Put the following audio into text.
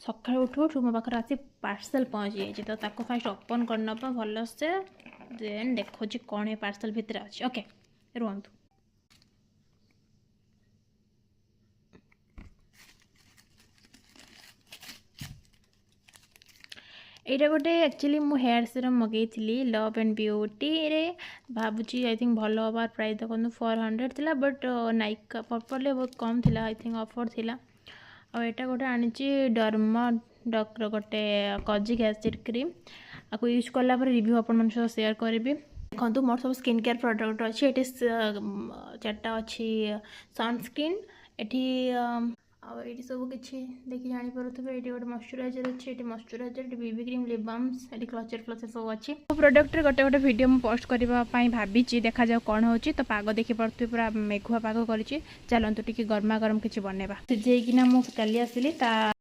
सकाळ उठू उठू मो पाखे आसी पार्सल पहुँच जाइए तो ताको फास्ट ओपन करनबा भल से देन देखो कौन है पार्सल भितर अच्छे ओके रुहतु एटा गोटे एक्चुअली मु हेयर सीरम मगेली लव एंड ब्यूटी रे भावुची आई थिंक भल हबार प्राइस देखो 400 थिला बट नाइका पर्पल बहुत कम थिला आई थिंक ऑफर थिला और एटा गोटे आनी डर्मा डॉक्टर गोटे कजिक एसिड क्रीम आपको यूज कला रिव्यू अपन सह शेयर करी देखो मोर सब स्किन केयर प्रोडक्ट अच्छी ये चार्टा अच्छी सनस्क्रीन ये ये सब किसी देखिए जानीपे ये गोटे मॉइस्चराइजर अच्छे ये मॉइस्चराइजर ये बीबी क्रीम लिप बाम्स ये क्लचर फ्लचर सब अच्छी प्रोडक्ट गोटे गोटे वीडियो मुझे पोस्ट करने भाई देखा जाओ कौन हो तो पाग देखी पड़े पूरा मेघुआ पाग कर चलतु टी गर्मा गरम किसी बनवा सिझेकिना मुझे चली आसली